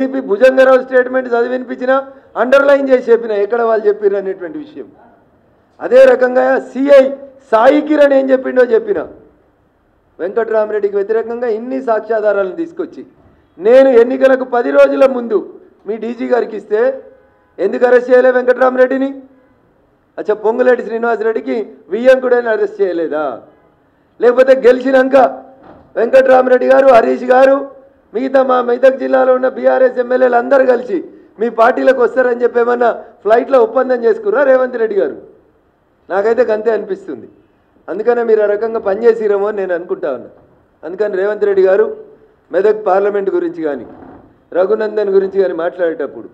TP Bhujanga Rao statement చదివి వినిపించిన underline చేసి చెప్పిన ఎక్కడ వాళ్ళు చెప్పిర్రు అనేటువంటి విషయం. అదే రకంగా సిఐ సాయి కిరణ్ ఏం చెప్పిండో చెప్పిన వెంకట్రామరెడ్డికి వ్యతిరేకంగా ఇన్ని సాక్ష్యాధారాలను తీసుకొచ్చి నేను ఎన్నికలకు 10 రోజుల ముందు మీ డీజీ గారికి ఇస్తే ఎందుకు అరెస్ట్ చేయలే వెంకట్రామరెడ్డిని? అచ్చా పొంగులేటి శ్రీనివాసరెడ్డికి వియ్యంకుడని అరెస్ట్ చేయలేదా? లేకపోతే గెలిచినాక వెంకట్రామరెడ్డి గారు హరీష్ గారు మిగతా మా మెదక్ జిల్లాలో ఉన్న బీఆర్ఎస్ ఎమ్మెల్యేలు అందరూ కలిసి మీ పార్టీలకు వస్తారని చెప్పి ఏమన్నా ఫ్లైట్లో ఒప్పందం చేసుకుర్రా రేవంత్ రెడ్డి గారు? నాకైతే అంతే అనిపిస్తుంది. అందుకనే మీరు ఆ రకంగా పనిచేసిరేమో అని నేను అనుకుంటా ఉన్నా. అందుకని రేవంత్ రెడ్డి గారు మెదక్ పార్లమెంట్ గురించి కానీ రఘునందన్ గురించి కానీ మాట్లాడేటప్పుడు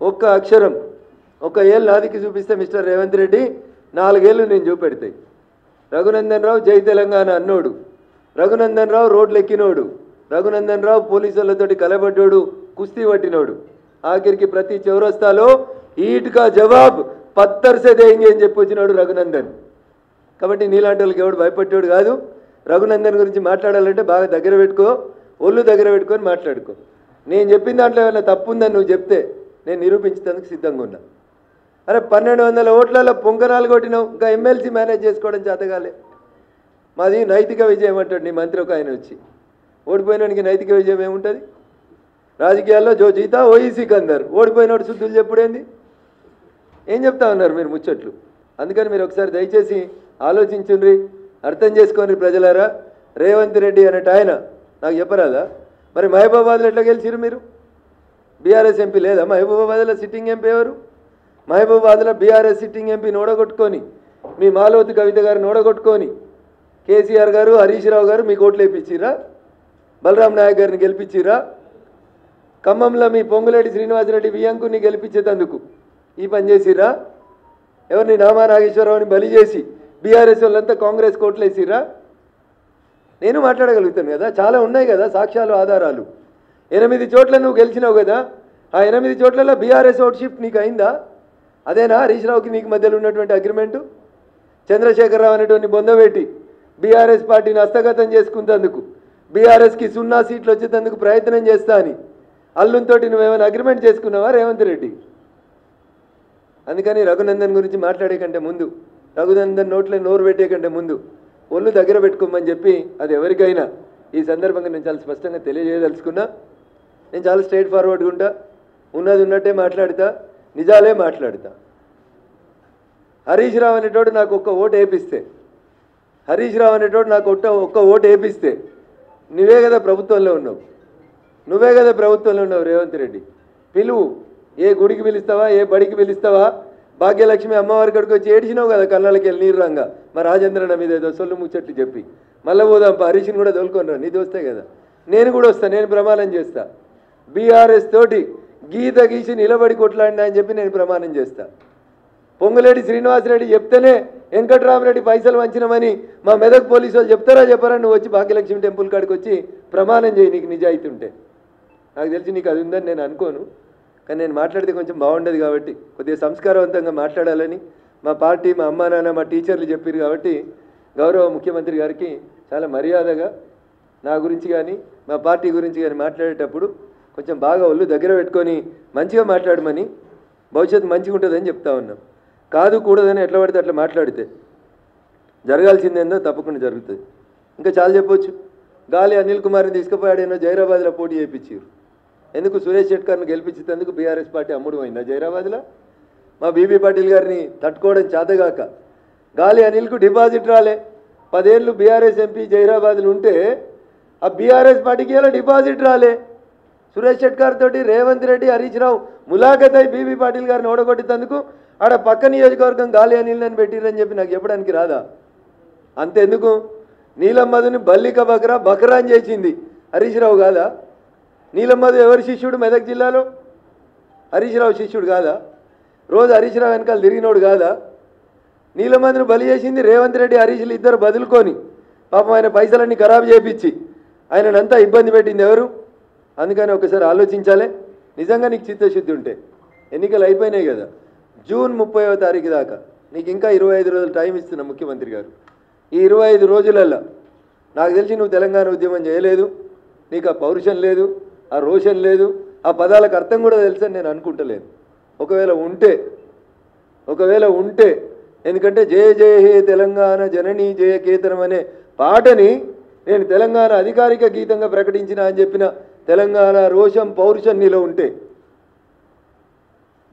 ఒక్క అక్షరం ఒక ఏళ్ళు నాదికి చూపిస్తే మిస్టర్ రేవంత్ రెడ్డి 4 ఏళ్ళు నేను చూపెడతాయి. రఘునందన్ రావు జై తెలంగాణ అన్నోడు, రఘునందన్ రావు రోడ్లు ఎక్కినోడు, రఘునందన్ రావు పోలీసులతోటి కలబడ్డోడు, కుస్తీ పట్టినోడు, ఆఖరికి ప్రతి చౌరస్తాలో ఈట్కా జవాబ్ పత్తర్ సే దేంగే అని చెప్పి వచ్చినాడు రఘునందన్. కాబట్టి నీలాంటి వాళ్ళకి ఎవడు భయపడ్డాడు కాదు. రఘునందన్ గురించి మాట్లాడాలంటే బాగా దగ్గర పెట్టుకో, ఒళ్ళు దగ్గర పెట్టుకొని మాట్లాడుకో. నేను చెప్పిన దాంట్లో ఏమైనా తప్పు ఉందని నువ్వు చెప్తే నేను నిరూపించేందుకు సిద్ధంగా ఉన్నా. అరే 1200 ఓట్లలో పొంగనాలు కొట్టినావు, ఇంకా ఎమ్మెల్సీ మేనేజ్ చేసుకోవడం చేతగాలే. మాది నైతిక విజయం అంటాడు నీ మంత్రి ఒక ఆయన వచ్చి. ఓడిపోయినానికి నైతిక విజయం ఏముంటుంది? రాజకీయాల్లో జో జీతా ఓఈసీ కందరు, ఓడిపోయినోడు శుద్ధులు చెప్పుడేంది? ఏం చెప్తా ఉన్నారు మీరు ముచ్చట్లు? అందుకని మీరు ఒకసారి దయచేసి ఆలోచించుండ్రి, అర్థం చేసుకోండి ప్రజలారా. రేవంత్ రెడ్డి అనేట ఆయన నాకు చెప్పరాదా? మరి మహబూబాబాద్లో ఎట్లా గెలిచిరు మీరు? బీఆర్ఎస్ ఎంపీ లేదా మహబూబాబాద్లో? సిట్టింగ్ ఎంపీ ఎవరు? మహబూబాబాద్లో బీఆర్ఎస్ సిట్టింగ్ ఎంపీని ఓడగొట్టుకొని మీ మాలోతి కవిత గారిని ఓడగొట్టుకొని కేసీఆర్ గారు హరీష్ రావు గారు మీకు ఓట్లు వేయించిరా? బలరాం నాయక్ గారిని గెలిపించిరా? ఖమ్మంలో మీ పొంగులేటి శ్రీనివాసరెడ్డి వియ్యంకుని గెలిపించేందుకు ఈ పని చేసిరా? ఎవరిని నామా నాగేశ్వరరావుని బలి చేసి బీఆర్ఎస్ వాళ్ళంతా కాంగ్రెస్ కోట్లు వేసిరా? నేను మాట్లాడగలుగుతాను కదా, చాలా ఉన్నాయి కదా సాక్ష్యాలు ఆధారాలు. 8 చోట్ల నువ్వు గెలిచినావు కదా, ఆ 8 చోట్లలో బీఆర్ఎస్ ఓట్ షిఫ్ట్ నీకు అయిందా? అదేనా హరీష్ రావుకి నీకు మధ్యలో ఉన్నటువంటి అగ్రిమెంటు? చంద్రశేఖరరావు అనేటువంటి బొందబెట్టి బీఆర్ఎస్ పార్టీని హస్తగతం చేసుకున్నందుకు, బీఆర్ఎస్కి 0 సీట్లు వచ్చేందుకు ప్రయత్నం చేస్తా అని అల్లుంతో నువ్వేమైనా అగ్రిమెంట్ చేసుకున్నావా రేవంత్ రెడ్డి? అందుకని రఘునందన్ గురించి మాట్లాడే కంటే ముందు, రఘునందన్ నోట్లో నోరు పెట్టే కంటే ముందు ఒళ్ళు దగ్గర పెట్టుకోమని చెప్పి అది ఎవరికైనా ఈ సందర్భంగా నేను చాలా స్పష్టంగా తెలియజేయదలుచుకున్నా. నేను చాలా స్ట్రైట్ ఫార్వర్డ్గా ఉంటా, ఉన్నది ఉన్నట్టే మాట్లాడతా, నిజాలే మాట్లాడతా. హరీష్ రావు అనేటోడు నాకు ఒక్క ఓటు వేపిస్తే, హరీష్ రావు అనేటోడు నాకు ఒక్క ఓటు వేపిస్తే నువ్వే కదా ప్రభుత్వంలో ఉన్నావు, నువ్వే కదా ప్రభుత్వంలో ఉన్నావు రేవంత్ రెడ్డి. పిలువు, ఏ గుడికి పిలుస్తావా, ఏ బడికి పిలుస్తావా? భాగ్యలక్ష్మి అమ్మవారి కాడికి వచ్చి ఏడిచినావు కదా కళ్ళకి వెళ్ళి నీరు రంగా మా రాజేంద్రన మీద ఏదో సొల్లు ముచ్చట్లు చెప్పి. మళ్ళీ పోదాం హరీష్ని కూడా తోలుకొని రా, నీ దోస్తే కదా. నేను కూడా వస్తా, నేను ప్రమాణం చేస్తా. బీఆర్ఎస్ తోటి గీత గీసి నిలబడి కొట్లాడినా అని చెప్పి నేను ప్రమాణం చేస్తా. పొంగులేటి శ్రీనివాసరెడ్డి చెప్తేనే వెంకట్రామరెడ్డి పైసలు వంచినామని మా మెదక్ పోలీసు వాళ్ళు చెప్తారా చెప్పారా? నువ్వు వచ్చి భాగ్యలక్ష్మి టెంపుల్ కాడికి వచ్చి ప్రమాణం చేయి నీకు నిజాయితీ ఉంటే. నాకు తెలిసి నీకు అది ఉందని నేను అనుకోను, కానీ నేను మాట్లాడితే కొంచెం బాగుండదు కాబట్టి కొద్దిగా సంస్కారవంతంగా మాట్లాడాలని మా పార్టీ, మా అమ్మా నాన్న, మా టీచర్లు చెప్పారు కాబట్టి గౌరవ ముఖ్యమంత్రి గారికి చాలా మర్యాదగా నా గురించి కానీ మా పార్టీ గురించి కానీ మాట్లాడేటప్పుడు కొంచెం బాగా ఒళ్ళు దగ్గర పెట్టుకొని మంచిగా మాట్లాడమని, భవిష్యత్తు మంచిగా ఉంటుందని చెప్తా ఉన్నాం. కాదు కూడదని ఎట్లా పడితే అట్లా మాట్లాడితే జరగాల్సిందేందో తప్పకుండా జరుగుతుంది. ఇంకా చాలా చెప్పొచ్చు. గాలి అనిల్ కుమార్ని తీసుకుపోయాడేనో జైరాబాద్లో పోటీ చేయించారు. ఎందుకు? సురేష్ షెట్కర్ని గెలిపించేందుకు బీఆర్ఎస్ పార్టీ అమ్ముడు పోయిందా జైరాబాద్లో? మా బీబీ పాటిల్ గారిని తట్టుకోవడం చేతగాక గాలి అనిల్కు డిపాజిట్ రాలే. 10 ఏళ్ళు బీఆర్ఎస్ ఎంపీ జైరాబాద్లో ఉంటే ఆ బీఆర్ఎస్ పార్టీకి ఇలా డిపాజిట్ రాలే. సురేష్ షెట్కర్ తోటి రేవంత్ రెడ్డి, హరీష్ రావు ములాఖత్ అయి బీబీ పాటిల్ గారిని ఓడగొట్టేందుకు ఆడ పక్క నియోజకవర్గం గాలి అనిల్ని పెట్టిరని చెప్పి నాకు చెప్పడానికి రాదా? అంతెందుకు, నీలమ్మధుని బల్లిక బకరా అని చేసింది హరీష్ రావు కాదా? నీలమ్మధు ఎవరి శిష్యుడు మెదక్ జిల్లాలో? హరీష్ రావు శిష్యుడు కాదా? రోజు హరీష్ రావు వెనకాల తిరిగినోడు కాదా? నీలమ్మధుని బలి చేసింది రేవంత్ రెడ్డి, హరీష్లు ఇద్దరు బదులుకొని పాపం ఆయన పైసలన్నీ ఖరాబు చేయించి ఆయనంతా ఇబ్బంది పెట్టింది ఎవరు? అందుకని ఒకసారి ఆలోచించాలి. నిజంగా నీకు చిత్తశుద్ధి ఉంటే ఎన్నికలు అయిపోయినాయి కదా, జూన్ 30వ తారీఖు దాకా నీకు ఇంకా 25 రోజులు టైం ఇస్తున్నా ముఖ్యమంత్రి గారు. ఈ 25 రోజులల్లో నాకు తెలిసి నువ్వు తెలంగాణ ఉద్యమం చేయలేదు, నీకు ఆ పౌరుషం లేదు, ఆ రోషన్ లేదు, ఆ పదాలకు అర్థం కూడా తెలుసని నేను అనుకుంటలేను. ఒకవేళ ఉంటే ఎందుకంటే జయ జయ హే తెలంగాణ జననీ జయ కేతనం అనే పాటని నేను తెలంగాణ అధికారిక గీతంగా ప్రకటించిన అని చెప్పిన తెలంగాణ రోషం పౌరుషం నీలో ఉంటే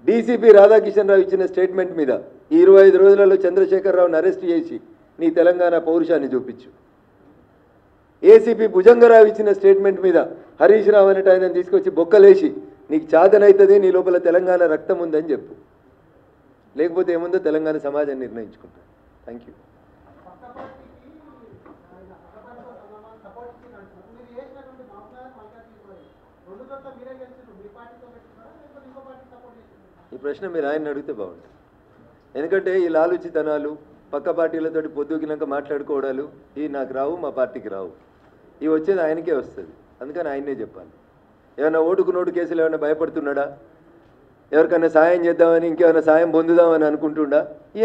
డీసీపీ రాధాకిషన్ రావు ఇచ్చిన స్టేట్మెంట్ మీద ఈ 25 రోజులలో చంద్రశేఖరరావుని అరెస్ట్ చేసి నీ తెలంగాణ పౌరుషాన్ని చూపించు. ఏసీపీ భుజంగరావు ఇచ్చిన స్టేట్మెంట్ మీద హరీష్ రావు అనేట ఆయన తీసుకొచ్చి బొక్కలేసి నీకు చాతనైతుంది, నీ లోపల తెలంగాణ రక్తం ఉందని చెప్పు. లేకపోతే ఏముందో తెలంగాణ సమాజాన్ని నిర్ణయించుకుంటాం. Thank you. ఈ ప్రశ్న మీరు ఆయన అడిగితే బాగుంటుంది. ఎందుకంటే ఈ లాలుచితనాలు పక్క పార్టీలతో పొద్దుకినాక మాట్లాడుకోవడాలు ఇవి నాకు రావు, మా పార్టీకి రావు. ఇవి వచ్చేది ఆయనకే వస్తుంది. అందుకని ఆయనే చెప్పాలి. ఏమైనా ఓటుకు నోటు కేసులు ఏమైనా భయపడుతున్నాడా? ఎవరికైనా సాయం చేద్దామని ఇంకేమైనా సాయం పొందుదామని అనుకుంటుండా? ఈ